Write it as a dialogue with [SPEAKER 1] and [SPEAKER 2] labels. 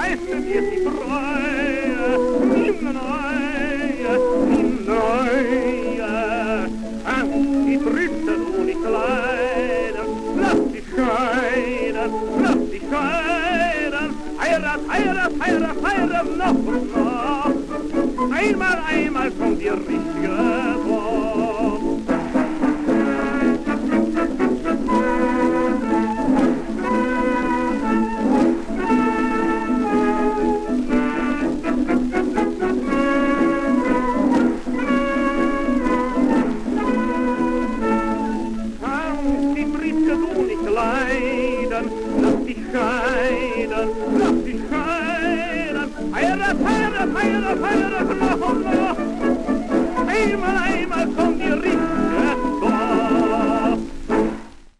[SPEAKER 1] leiste dir die Treue, nimm neue, die Brüste du nicht leiden, lass dich scheiden, heirat, heirat, heirat, heirat, noch und noch, einmal kommt die richtige Wort. Lass dich scheiden, heirat, heirat, heirat, heirat, noch